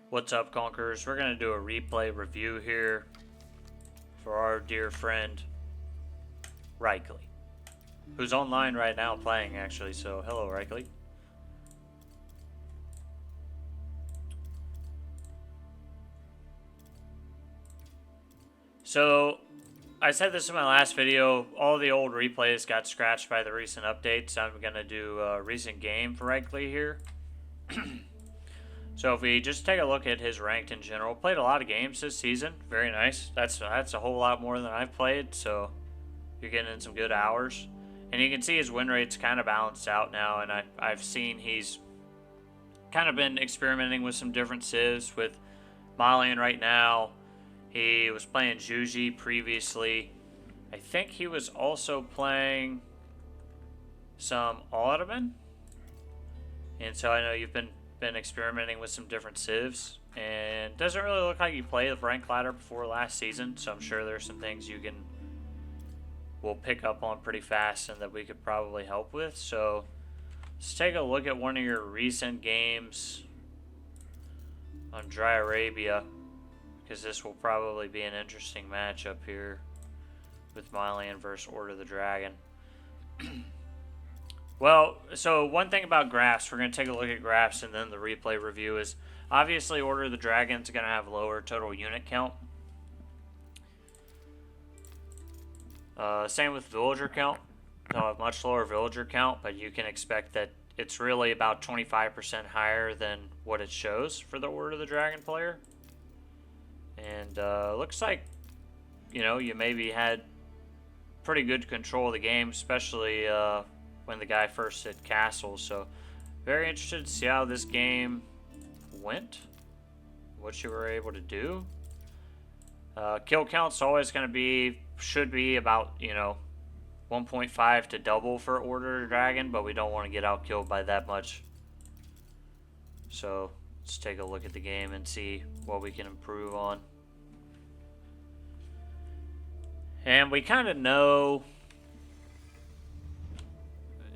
What's up, Conquerors? We're going to do a replay review here for our dear friend, Reikley, who's online right now playing, actually. So, hello, Reikley. So, I said this in my last video, all the old replays got scratched by the recent updates. I'm going to do a recent game for Reikley here. So if we just take a look at his ranked in general, played a lot of games this season. Very nice. That's a whole lot more than I've played, so you're getting in some good hours. And you can see his win rate's kind of balanced out now, and I've seen he's kind of been experimenting with some different civs with Malian right now. He was playing Juji previously. I think he was also playing some Ottoman. And so I know you've been experimenting with some different civs, and doesn't really look like you played the rank ladder before last season, so I'm sure there's some things we'll pick up on pretty fast and that we could probably help with. So let's take a look at one of your recent games on Dry Arabia, because this will probably be an interesting matchup here with Malian versus Order of the Dragon. Well, so one thing about graphs, we're going to take a look at graphs and then the replay review, is obviously Order of the Dragon's going to have lower total unit count. Same with villager count. They'll have much lower villager count, but you can expect that it's really about 25% higher than what it shows for the Order of the Dragon player. And looks like, you maybe had pretty good control of the game, especially when the guy first hit castle. So very interested to see how this game went, what you were able to do. Kill count's always going to should be about 1.5 to double for Order of Dragon, but we don't want to get outkilled by that much. So let's take a look at the game and see what we can improve on. And we kind of know,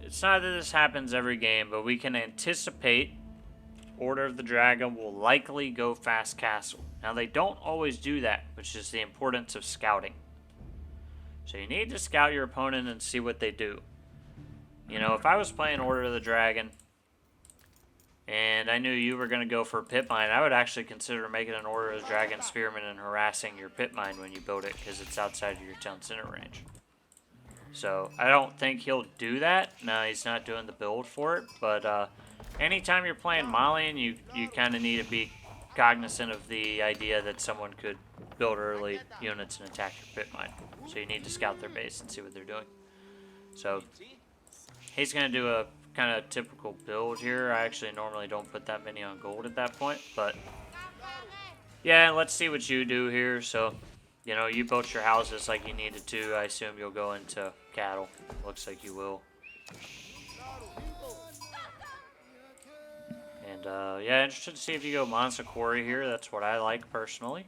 it's not that this happens every game, but we can anticipate Order of the Dragon will likely go fast castle. Now, they don't always do that, which is the importance of scouting. So you need to scout your opponent and see what they do. If I was playing Order of the Dragon and I knew you were going to go for a pit mine, I would actually consider making an Order of the Dragon Spearman and harassing your pit mine when you build it, because it's outside of your town center range. So I don't think he'll do that. No, he's not doing the build for it. But anytime you're playing Malian, you kind of need to be cognizant of the idea that someone could build early units and attack your pit mine. So you need to scout their base and see what they're doing. So he's going to do a kind of typical build here. I actually normally don't put that many on gold at that point. But yeah, let's see what you do here. So you built your houses like you needed to. I assume you'll go into cattle. Looks like you will. And, yeah, interested to see if you go Monster Quarry here. That's what I like, personally.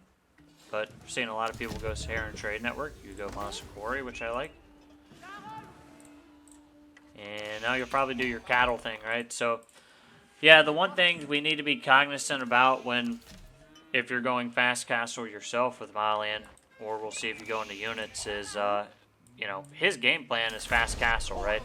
But I've seen a lot of people go Saharan Trade Network. You go Monster Quarry, which I like. And now you'll probably do your cattle thing, right? So, yeah, the one thing we need to be cognizant about if you're going fast castle yourself with Malian, or we'll see if you go into units, is, his game plan is fast castle, right?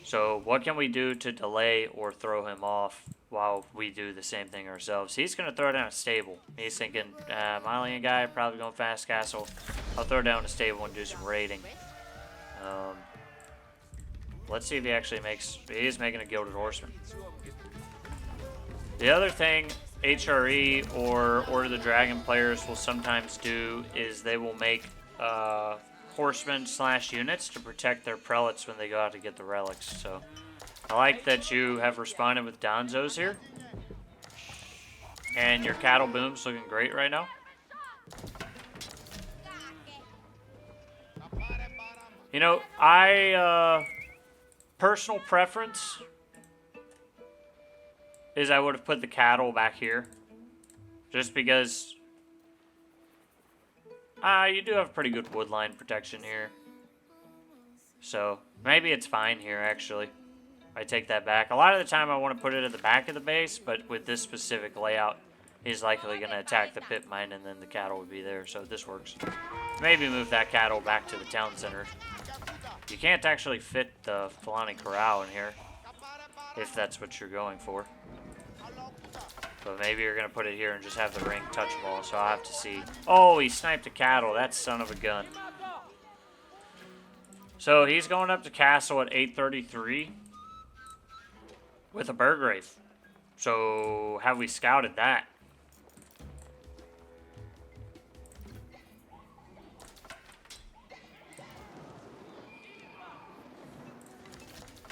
So what can we do to delay or throw him off while we do the same thing ourselves? He's going to throw down a stable. He's thinking, Malian guy, probably going fast castle. I'll throw down a stable and do some raiding. Let's see if he actually he is making a Gilded Horseman. The other thing HRE or Order of the Dragon players will sometimes do is they will make horsemen / units to protect their prelates when they go out to get the relics. So I like that you have responded with Donzos here. And your cattle boom's looking great right now. Personal preference is I would have put the cattle back here. Just because you do have pretty good wood line protection here. So maybe it's fine here, actually. I take that back. A lot of the time I want to put it at the back of the base, but with this specific layout, he's likely going to attack the pit mine, and then the cattle would be there, so this works. Maybe move that cattle back to the town center. You can't actually fit the Fulani Corral in here, if that's what you're going for. But maybe you're going to put it here and just have the ring touchable, so I'll have to see. Oh, he sniped a cattle. That son of a gun. So he's going up to castle at 8:33 with a Burgrave. So have we scouted that?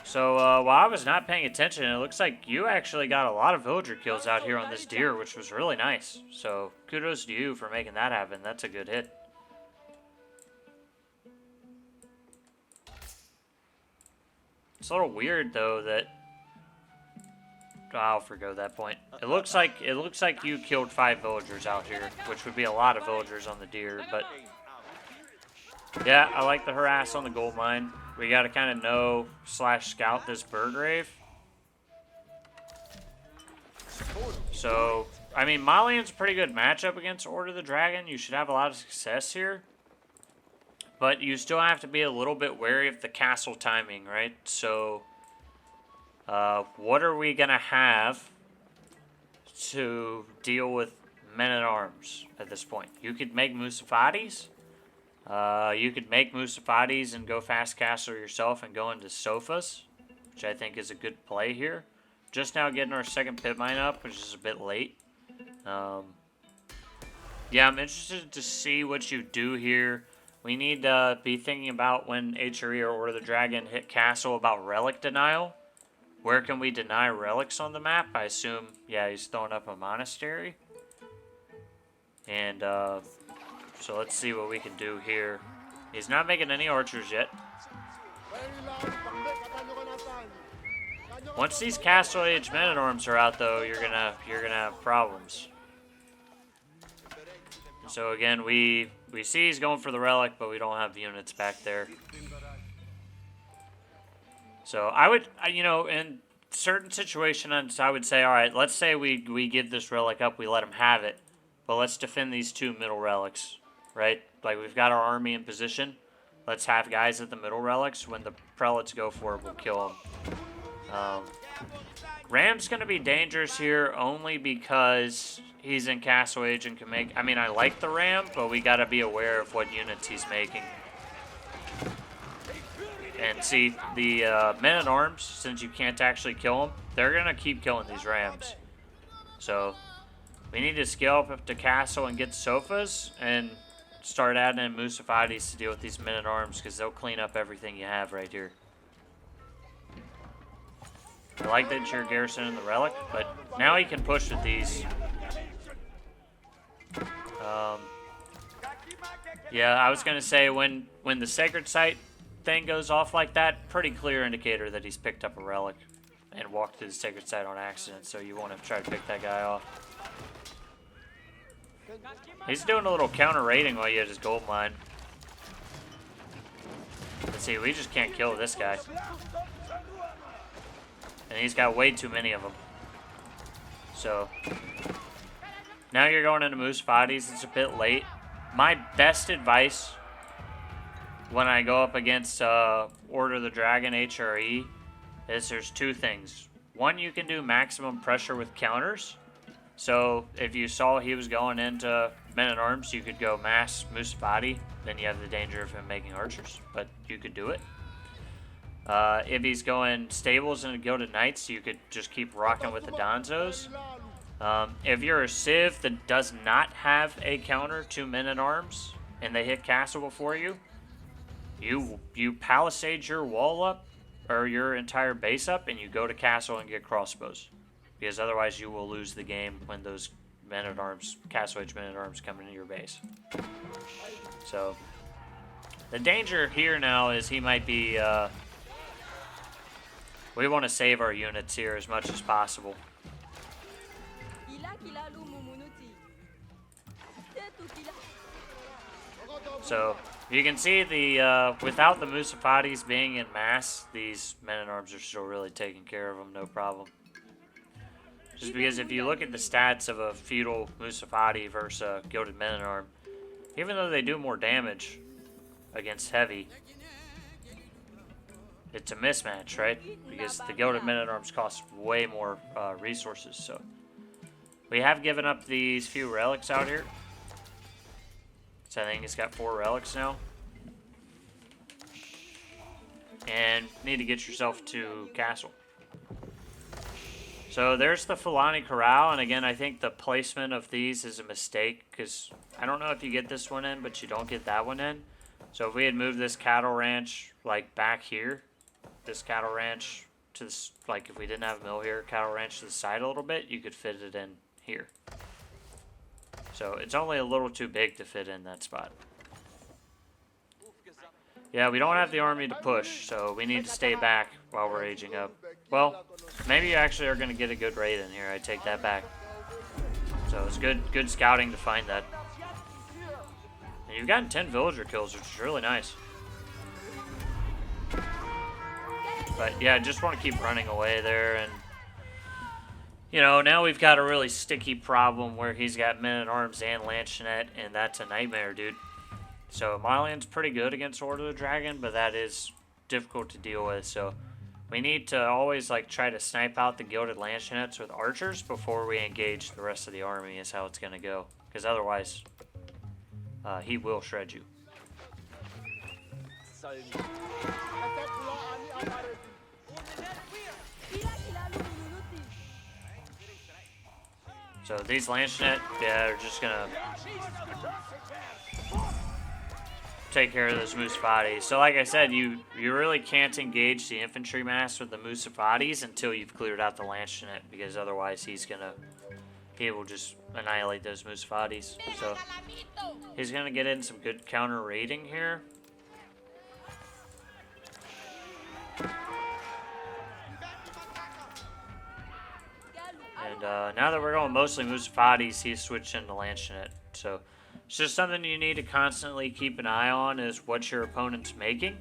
So while I was not paying attention, it looks like you actually got a lot of villager kills out here on this deer, which was really nice. So kudos to you for making that happen. That's a good hit. It's a little weird though that I'll forgo that point. It looks like you killed 5 villagers out here, which would be a lot of villagers on the deer, but yeah, I like the harass on the gold mine. We got to kind of know / scout this Burgrave. So, I mean, Malian's a pretty good matchup against Order of the Dragon. You should have a lot of success here. But you still have to be a little bit wary of the castle timing, right? So, what are we going to have to deal with men-at-arms at this point? You could make Musafadis. You could make Musafadis and go fast castle yourself and go into sofas, which I think is a good play here. Just now getting our second pit mine up, which is a bit late. Yeah, I'm interested to see what you do here. We need to be thinking about when HRE or Order of the Dragon hit castle about relic denial. Where can we deny relics on the map? I assume, yeah, he's throwing up a monastery. And, so let's see what we can do here. He's not making any archers yet. Once these castle age men-at-arms are out though, you're gonna have problems. So again, we see he's going for the relic, but we don't have units back there. So I would, you know, in certain situations, I would say, all right, let's say we give this relic up, we let him have it, but let's defend these 2 middle relics. Right? Like, we've got our army in position. Let's have guys at the middle relics. When the prelates go for it, we'll kill them. Ram's going to be dangerous here only because he's in Castle Age and can make... I mean, I like the Ram, but we got to be aware of what units he's making. And see, the men-at-arms, since you can't actually kill them, they're going to keep killing these Rams. So, we need to scale up to Castle and get sofas, and start adding in Musafadis to deal with these men-at-arms, because they'll clean up everything you have right here. I like that you're garrisoning the relic, but now he can push with these. Yeah, I was going to say, when the Sacred Site thing goes off like that, pretty clear indicator that he's picked up a relic and walked through the Sacred Site on accident, so you want to try to pick that guy off. He's doing a little counter raiding while you had his gold mine. Let's see, we just can't kill this guy. And he's got way too many of them. So, now you're going into Musafadis. It's a bit late. My best advice when I go up against Order of the Dragon HRE is there's 2 things. One, you can do maximum pressure with counters. So if you saw he was going into men-at-arms, you could go mass Musafadi. Then you have the danger of him making archers, but you could do it. If he's going stables and go to knights, you could just keep rocking with the Donzos. If you're a civ that does not have a counter to men-at-arms and they hit castle before you, you palisade your wall up or your entire base up, and you go to castle and get crossbows. Because otherwise you will lose the game when those men-at-arms, Castle Age men-at-arms come into your base. So, the danger here now is he might be, we want to save our units here as much as possible. So, you can see the, without the Musafadis being in mass, these men-at-arms are still really taking care of them, no problem. Just because if you look at the stats of a feudal Musafati versus a Gilded Men-at-Arm, even though they do more damage against heavy, it's a mismatch, right? Because the Gilded Men-at-Arms cost way more resources, so. We have given up these few relics out here. So I think it's got 4 relics now. And need to get yourself to castle. So there's the Fulani Corral, and again, I think the placement of these is a mistake, because I don't know if you get this one in, but you don't get that one in. So if we had moved this cattle ranch, like, back here, this cattle ranch to this, like, if we didn't have a mill here, cattle ranch to the side a little bit, you could fit it in here. So it's only a little too big to fit in that spot. Yeah, we don't have the army to push, so we need to stay back while we're aging up. Well, maybe you actually are going to get a good raid in here. I take that back. So it's good scouting to find that. And you've gotten 10 villager kills, which is really nice. But yeah, I just want to keep running away there. And, you know, now we've got a really sticky problem where he's got men-at-arms and Lanchonette, and that's a nightmare, dude. So Malian's pretty good against Order of the Dragon, but that is difficult to deal with. So we need to always like try to snipe out the Gilded Lanchonettes with archers before we engage the rest of the army is how it's going to go. Because otherwise, he will shred you. So these Lanchonette, yeah, are just going to take care of those Musafatis. So like I said, you really can't engage the infantry mass with the Musafatis until you've cleared out the Lanchonette, because otherwise he will just annihilate those Musafatis. So he's gonna get in some good counter raiding here. And now that we're going mostly Musafatis, he's switched into Lanchonette. So it's just something you need to constantly keep an eye on, is what your opponent's making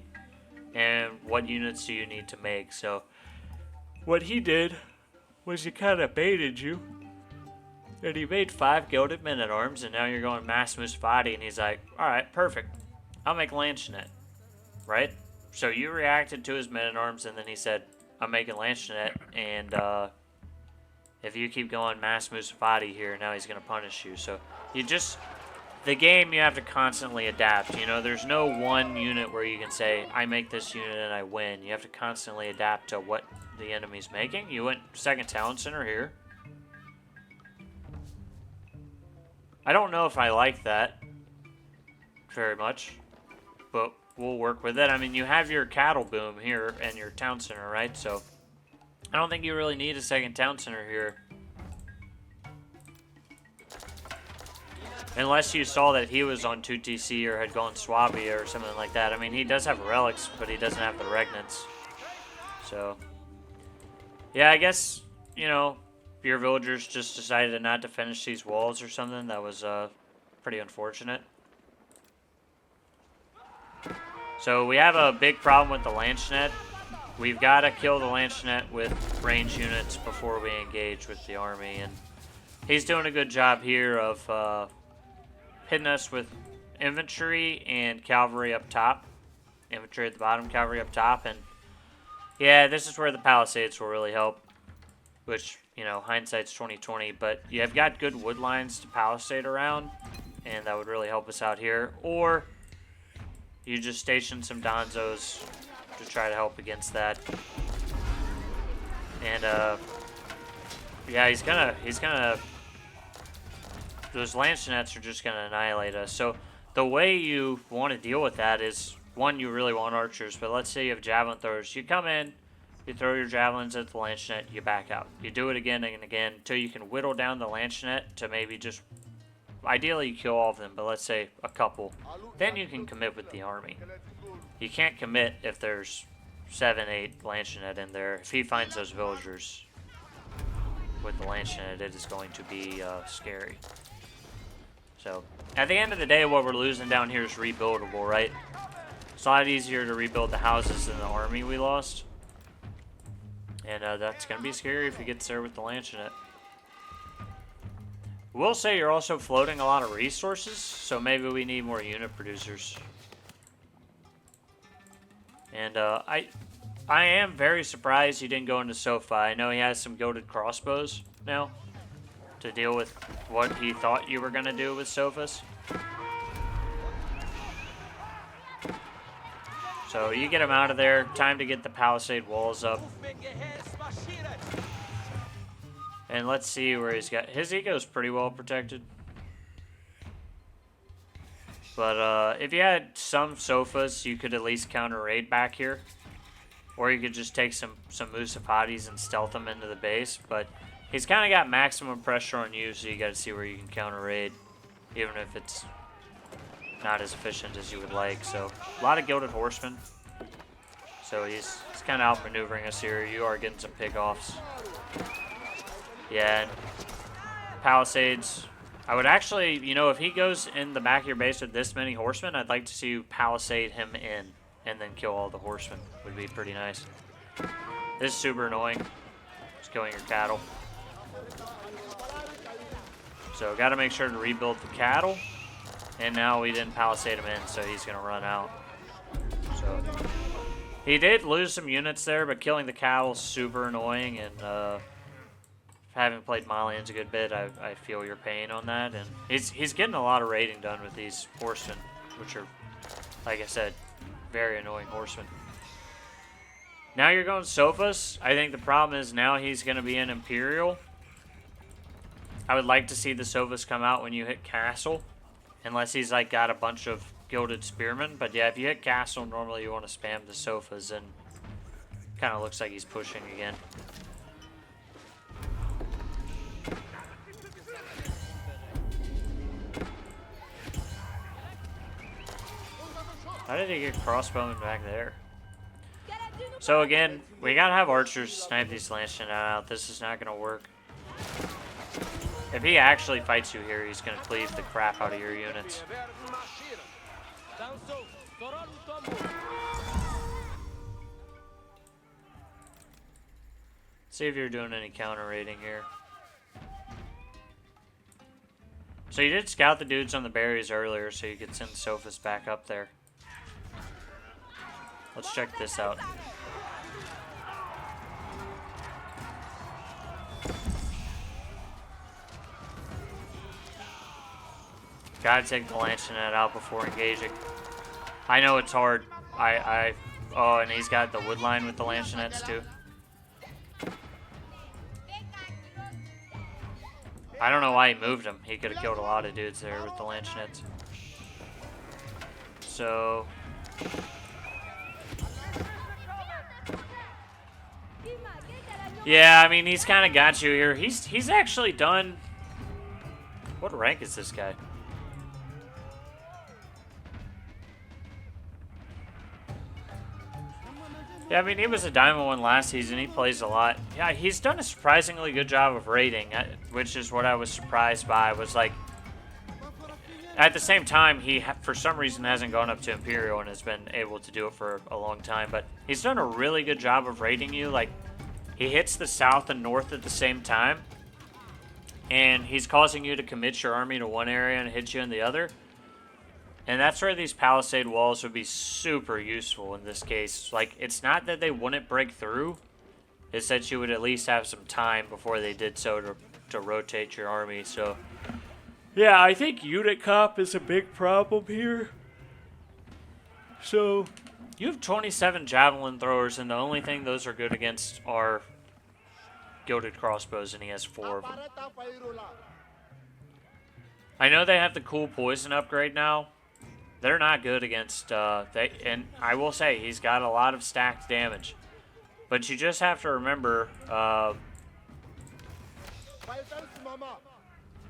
and what units do you need to make. So what he did was he kind of baited you, and he made 5 Gilded Men-at-Arms, and now you're going mass Musafati, and he's like, alright, perfect, I'll make Lanchonette, right? So you reacted to his Men-at-Arms, and then he said, I'm making Lanchonette, and if you keep going mass Musafati here, now he's going to punish you. So you just... The game, you have to constantly adapt. You know, there's no one unit where you can say, I make this unit and I win. You have to constantly adapt to what the enemy's making. You went second talent center here. I don't know if I like that very much, but we'll work with it. I mean, you have your cattle boom here and your town center, right? So I don't think you really need a second town center here. Unless you saw that he was on 2TC or had gone Swabia or something like that. I mean, he does have relics, but he doesn't have the regnants. So, yeah, I guess, you know, your villagers just decided not to finish these walls or something. That was pretty unfortunate. So we have a big problem with the Lanchonette. We've got to kill the Lanchonette with range units before we engage with the army. And he's doing a good job here of... hitting us with infantry and cavalry up top. Infantry at the bottom, cavalry up top. And yeah, this is where the palisades will really help. Which, you know, hindsight's 20/20. But you have got good wood lines to palisade around. And that would really help us out here. Or you just station some Donzos to try to help against that. And yeah, he's gonna those Lanchonettes are just going to annihilate us. So the way you want to deal with that is, one, you really want archers, but let's say you have javelin throwers. You come in, you throw your javelins at the Lanchonette, you back out. You do it again and again until you can whittle down the Lanchonette to maybe just, ideally you kill all of them, but let's say a couple. Then you can commit with the army. You can't commit if there's 7, 8 Lanchonette in there. If he finds those villagers with the Lanchonette, it is going to be scary. So, at the end of the day, what we're losing down here is rebuildable, right? It's a lot easier to rebuild the houses than the army we lost. And that's going to be scary if he gets there with the Lanchonette. We'll say you're also floating a lot of resources, so maybe we need more unit producers. And I am very surprised he didn't go into Sofa. I know he has some goated crossbows now to deal with what he thought you were going to do with Sofas. So you get him out of there. Time to get the palisade walls up. And let's see where he's got... His ego's pretty well protected. But if you had some Sofas, you could at least counter raid back here. Or you could just take some Musafatis and stealth them into the base. But he's kind of got maximum pressure on you, so you got to see where you can counter raid. Even if it's not as efficient as you would like. So a lot of gilded horsemen. So he's kind of outmaneuvering us here. You are getting some pick-offs. Yeah, and palisades. I would actually, you know, if he goes in the back of your base with this many horsemen, I'd like to see you palisade him in and then kill all the horsemen. Would be pretty nice. This is super annoying. Just killing your cattle. So got to make sure to rebuild the cattle. And now we didn't palisade him in, so he's going to run out. So he did lose some units there, but killing the cattle is super annoying. And having played Malians a good bit, I feel your pain on that. And he's getting a lot of raiding done with these horsemen, which are, like I said, very annoying horsemen. Now you're going Sofas. I think the problem is now he's going to be in Imperial. I would like to see the Sofas come out when you hit Castle. Unless he's like got a bunch of gilded spearmen. But yeah, if you hit Castle, normally you want to spam the Sofas. And kind of looks like he's pushing again. How did he get crossbowmen back there? So again, we gotta have archers snipe these Lancet out. This is not gonna work. If he actually fights you here, he's gonna cleave the crap out of your units. See if you're doing any counter raiding here. So you did scout the dudes on the berries earlier, so you could send Sofas back up there. Let's check this out. Gotta take the Lancet out before engaging. I know it's hard. Oh, and he's got the wood line with the Lancets too. I don't know why he moved him. He could have killed a lot of dudes there with the Lancets. So yeah, I mean, he's kind of got you here. He's actually done... What rank is this guy? Yeah, I mean, he was a Diamond 1 last season. He plays a lot. Yeah, he's done a surprisingly good job of raiding, which is what I was surprised by. Was like, at the same time, he, for some reason, hasn't gone up to Imperial and has been able to do it for a long time. But he's done a really good job of raiding you. Like, he hits the south and north at the same time. And he's causing you to commit your army to one area and hit you in the other. And that's where these palisade walls would be super useful in this case. Like, it's not that they wouldn't break through. It's that you would at least have some time before they did so to rotate your army. So, yeah, I think unit comp is a big problem here. So, you have 27 javelin throwers, and the only thing those are good against are gilded crossbows, and he has 4 of them. I know they have the cool poison upgrade now. They're not good against, and I will say, he's got a lot of stacked damage. But you just have to remember,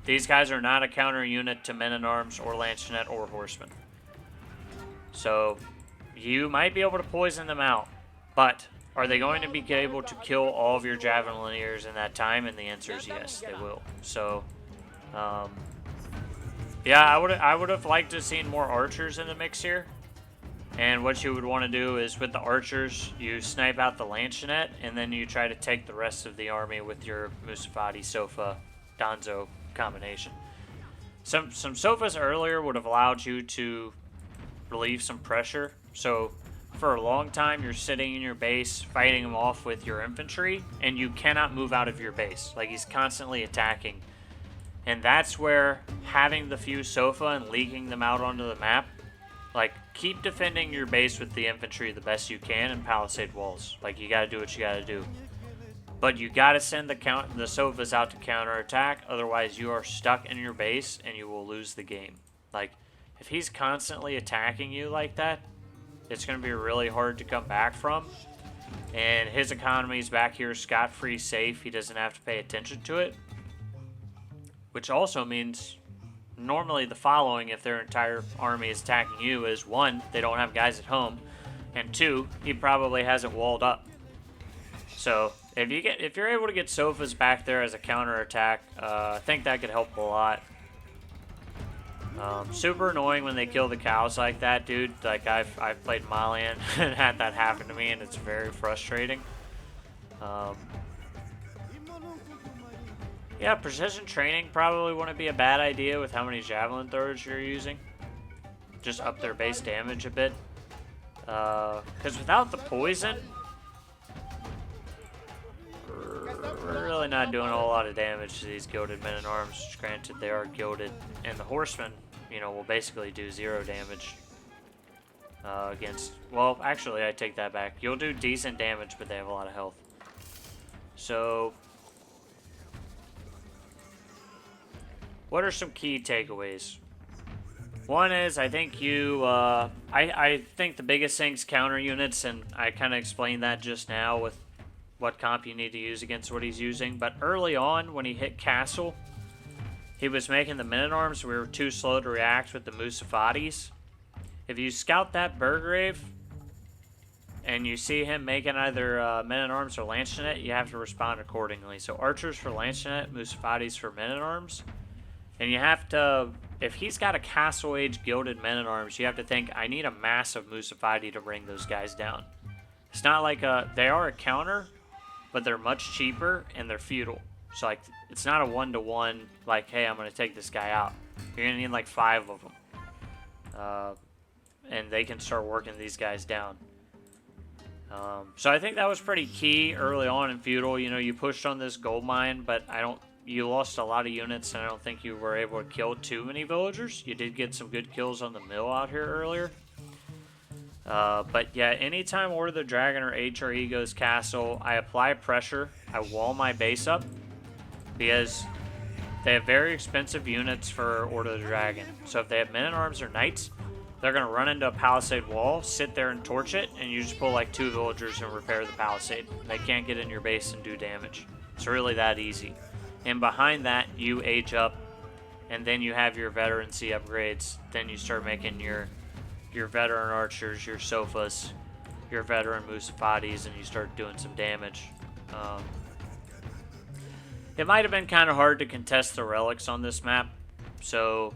these guys are not a counter unit to men-at-arms or Lancet or horsemen. So, you might be able to poison them out, but are they going to be able to kill all of your Javelineers in that time? And the answer is yes, they will. So, yeah, I would have liked to have seen more archers in the mix here. And what you would want to do is with the archers, you snipe out the Lancet, and then you try to take the rest of the army with your Musafati, Sofa, Danzo combination. Some sofas earlier would have allowed you to relieve some pressure. So for a long time, you're sitting in your base, fighting him off with your infantry, and you cannot move out of your base. Like, he's constantly attacking. And that's where having the fuse sofa and leaking them out onto the map, like, keep defending your base with the infantry the best you can and palisade walls. Like, you gotta do what you gotta do. But you gotta send the sofas out to counterattack, otherwise you are stuck in your base and you will lose the game. Like, if he's constantly attacking you like that, it's gonna be really hard to come back from. And his economy's back here scot-free safe, he doesn't have to pay attention to it. Which also means, normally the following, if their entire army is attacking you, is 1, they don't have guys at home, and 2, he probably hasn't walled up. So if you're able to get sofas back there as a counterattack, I think that could help a lot. Super annoying when they kill the cows like that, dude. Like, I've played Malian and had that happen to me, and it's very frustrating. Yeah, precision training probably wouldn't be a bad idea with how many javelin throwers you're using. Just up their base damage a bit. Because without the poison, we're really not doing a whole lot of damage to these gilded men-at-arms. Granted, they are gilded, and the horsemen, you know, will basically do 0 damage against... Well, actually, I take that back. You'll do decent damage, but they have a lot of health. So... what are some key takeaways? One is, I think I think the biggest thing's counter units, and I kind of explained that just now with what comp you need to use against what he's using. But early on, when he hit castle, he was making the men-at-arms. We were too slow to react with the Musafatis. If you scout that Burgrave, and you see him making either men-at-arms or Lancenet, you have to respond accordingly. So archers for Lancenet, Musafatis for men-at-arms. And you have to, if he's got a Castle Age Gilded Men-at-Arms, you have to think, I need a massive Musafati to bring those guys down. It's not like they are a counter, but they're much cheaper and they're feudal. So, like, it's not a one-to-one, like, hey, I'm going to take this guy out. You're going to need, like, 5 of them. And they can start working these guys down. So I think that was pretty key early on in feudal. You know, you pushed on this gold mine, but you lost a lot of units, and I don't think you were able to kill too many villagers. You did get some good kills on the mill out here earlier. But yeah, anytime Order of the Dragon or HRE goes castle, I apply pressure. I wall my base up because they have very expensive units for Order of the Dragon. So if they have men-at-arms or knights, they're going to run into a palisade wall, sit there and torch it, and you just pull like 2 villagers and repair the palisade. They can't get in your base and do damage. It's really that easy. And behind that, you age up, and then you have your veterancy upgrades. Then you start making your veteran archers, your sofas, your veteran Musafatis, and you start doing some damage. It might have been kind of hard to contest the relics on this map, so,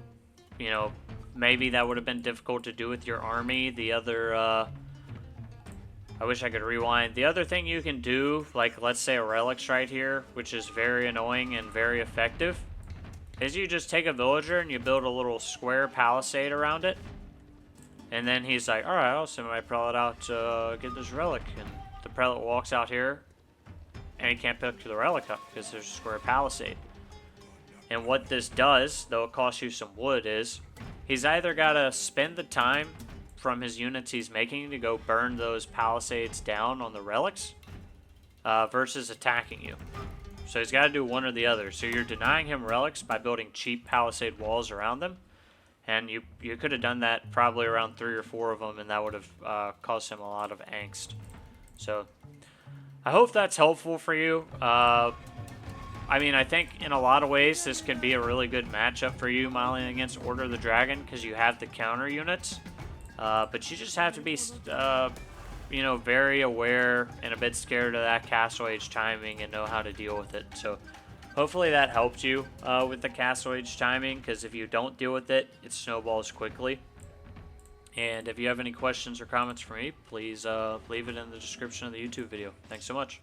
you know, maybe that would have been difficult to do with your army. The other... I wish I could rewind. The other thing you can do, like let's say a relic's right here, which is very annoying and very effective, is you just take a villager and you build a little square palisade around it. And then he's like, alright, I'll send my prelate out to get this relic. And the prelate walks out here, and he can't pick the relic up because there's a square palisade. And what this does, though it costs you some wood, is he's either got to spend the time from his units he's making to go burn those palisades down on the relics versus attacking you. So he's got to do one or the other. So you're denying him relics by building cheap palisade walls around them. And you could have done that probably around 3 or 4 of them, and that would have caused him a lot of angst. So I hope that's helpful for you. I mean, I think in a lot of ways this can be a really good matchup for you, Malian, against Order of the Dragon, because you have the counter units. But you just have to be, you know, very aware and a bit scared of that Castle Age timing and know how to deal with it. So hopefully that helped you with the Castle Age timing, because if you don't deal with it, it snowballs quickly. And if you have any questions or comments for me, please leave it in the description of the YouTube video. Thanks so much.